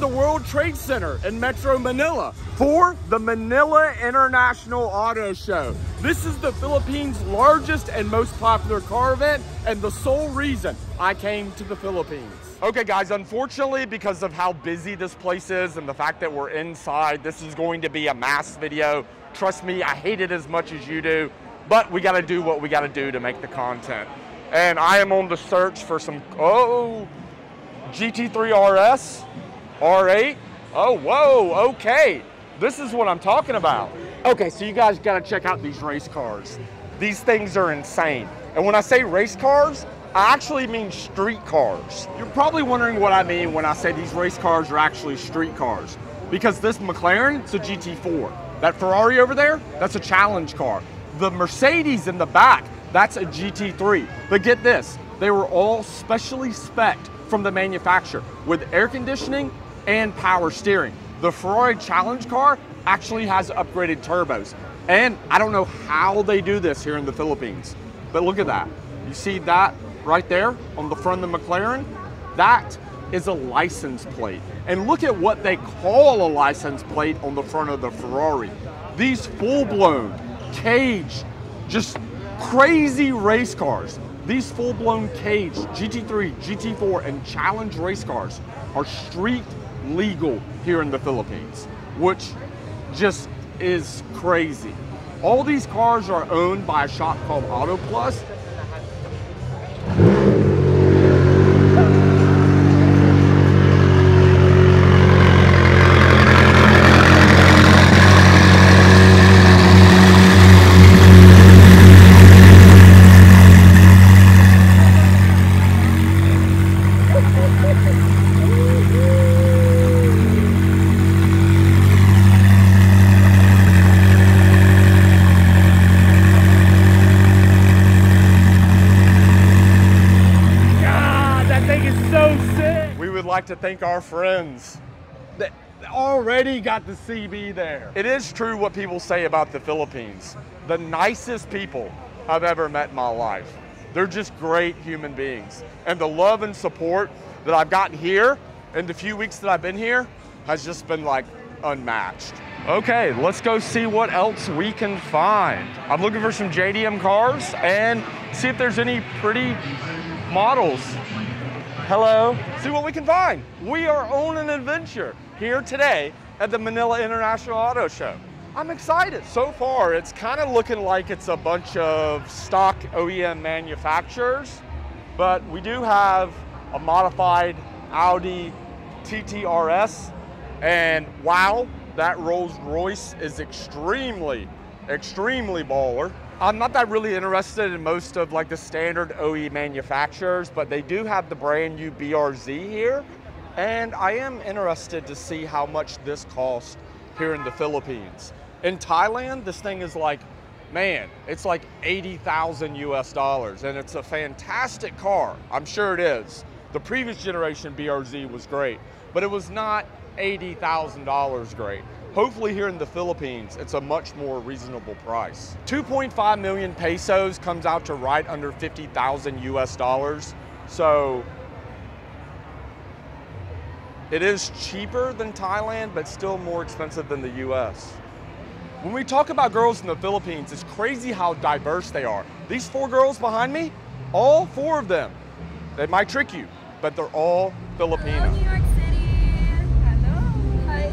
the World Trade Center in Metro Manila for the Manila International Auto Show. This is the Philippines' largest and most popular car event, and the sole reason I came to the Philippines. Okay guys, unfortunately, because of how busy this place is and the fact that we're inside, this is going to be a mass video. Trust me, I hate it as much as you do, but we gotta do what we gotta do to make the content. And I am on the search for some, GT3 RS, R8. Oh, whoa, okay. This is what I'm talking about. Okay, so you guys gotta check out these race cars. These things are insane. And when I say race cars, I actually mean street cars. You're probably wondering what I mean when I say these race cars are actually street cars. Because this McLaren, it's a GT4. That Ferrari over there, that's a challenge car. The Mercedes in the back, that's a GT3. But get this, they were all specially spec'd from the manufacturer with air conditioning and power steering. The Ferrari challenge car actually has upgraded turbos. And I don't know how they do this here in the Philippines, but look at that. You see that right there on the front of the McLaren? That is a license plate. And look at what they call a license plate on the front of the Ferrari. These full-blown cage, just crazy race cars. These full-blown cage GT3, GT4, and challenge race cars are street legal here in the Philippines, which just is crazy. All these cars are owned by a shop called Auto Plus. Like to thank our friends that already got the CB there. It is true what people say about the Philippines. The nicest people I've ever met in my life. They're just great human beings. And the love and support that I've gotten here in the few weeks that I've been here has just been like unmatched. Okay, let's go see what else we can find. I'm looking for some JDM cars and see if there's any pretty models. Hello. See what we can find. We are on an adventure here today at the Manila International Auto Show. I'm excited. So far, it's kind of looking like it's a bunch of stock OEM manufacturers, but we do have a modified Audi TT RS, and wow, that Rolls Royce is extremely baller. I'm not that really interested in most of like the standard OE manufacturers, but they do have the brand new BRZ here. And I am interested to see how much this costs here in the Philippines. In Thailand, this thing is like, man, it's like 80,000 US dollars, and it's a fantastic car. I'm sure it is. The previous generation BRZ was great, but it was not $80,000 great. Hopefully here in the Philippines, it's a much more reasonable price. 2.5 million pesos comes out to right under 50,000 US dollars. So it is cheaper than Thailand, but still more expensive than the US. When we talk about girls in the Philippines, it's crazy how diverse they are. These 4 girls behind me, all 4 of them, they might trick you, but they're all Filipino. Hello, New York City. Hello. Hi.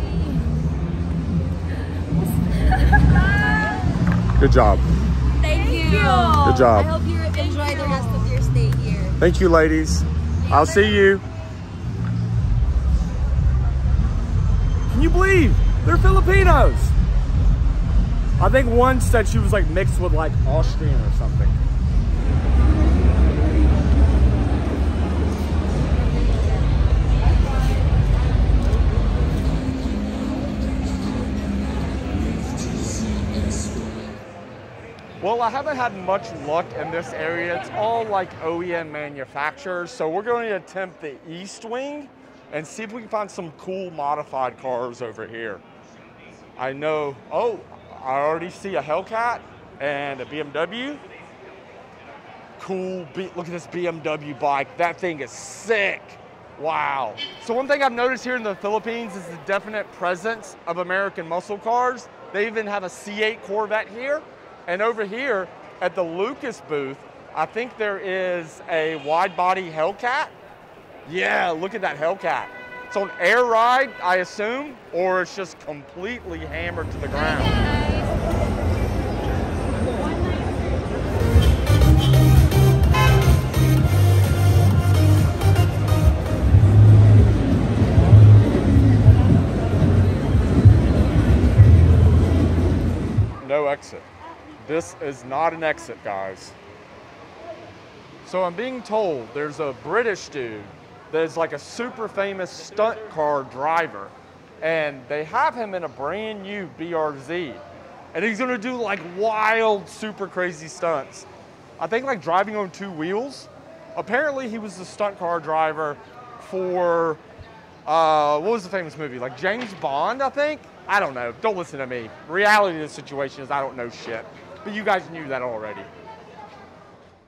Good job. Thank you. Good job. I hope you enjoy the rest of your stay here. Thank you, ladies. I'll see you. Can you believe they're Filipinos? I think one said she was like mixed with like Austrian or something. Well, I haven't had much luck in this area. It's all like OEM manufacturers. So we're going to attempt the East Wing and see if we can find some cool modified cars over here. I know, oh, I already see a Hellcat and a BMW. Cool, look at this BMW bike. That thing is sick. Wow. So one thing I've noticed here in the Philippines is the definite presence of American muscle cars. They even have a C8 Corvette here. And over here at the Lucas booth, I think there is a wide body Hellcat. Yeah, look at that Hellcat. It's on air ride, I assume, or it's just completely hammered to the ground. No exit. This is not an exit, guys. So I'm being told there's a British dude that is like a super famous stunt car driver, and they have him in a brand new BRZ, and he's gonna do like wild, super crazy stunts. I think like driving on two wheels. Apparently he was the stunt car driver for, what was the famous movie? Like James Bond, I think? I don't know, don't listen to me. Reality of the situation is I don't know shit, but you guys knew that already.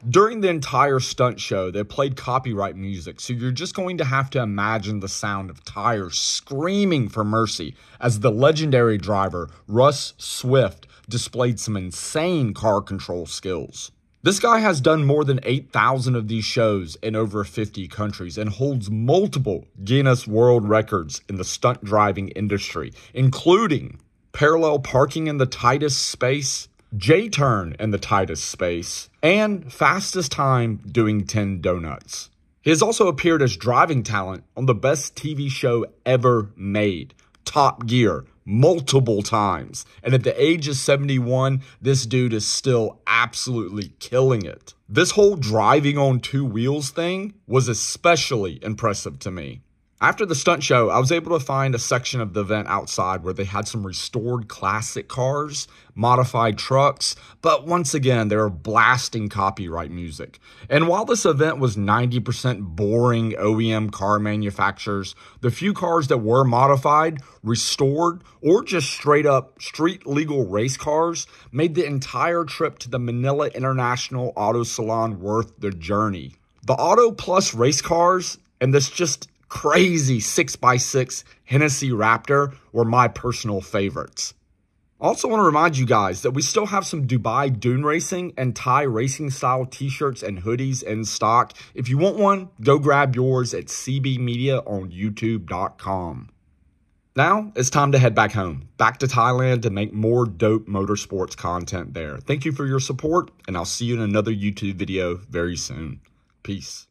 During the entire stunt show, they played copyright music, so you're just going to have to imagine the sound of tires screaming for mercy as the legendary driver, Russ Swift, displayed some insane car control skills. This guy has done more than 8,000 of these shows in over 50 countries and holds multiple Guinness World Records in the stunt driving industry, including parallel parking in the tightest space, J-turn in the tightest space, and fastest time doing 10 donuts. He has also appeared as driving talent on the best TV show ever made, Top Gear, multiple times. And at the age of 71, this dude is still absolutely killing it. This whole driving on two wheels thing was especially impressive to me. After the stunt show, I was able to find a section of the event outside where they had some restored classic cars, modified trucks, but once again, they were blasting copyright music. And while this event was 90% boring OEM car manufacturers, the few cars that were modified, restored, or just straight up street legal race cars made the entire trip to the Manila International Auto Salon worth the journey. The Auto Plus race cars and this just crazy 6x6 Hennessy Raptor were my personal favorites. I also want to remind you guys that we still have some Dubai Dune Racing and Thai Racing style t-shirts and hoodies in stock. If you want one, go grab yours at CB Media on YouTube.com. Now it's time to head back home, back to Thailand to make more dope motorsports content there. Thank you for your support, and I'll see you in another YouTube video very soon. Peace.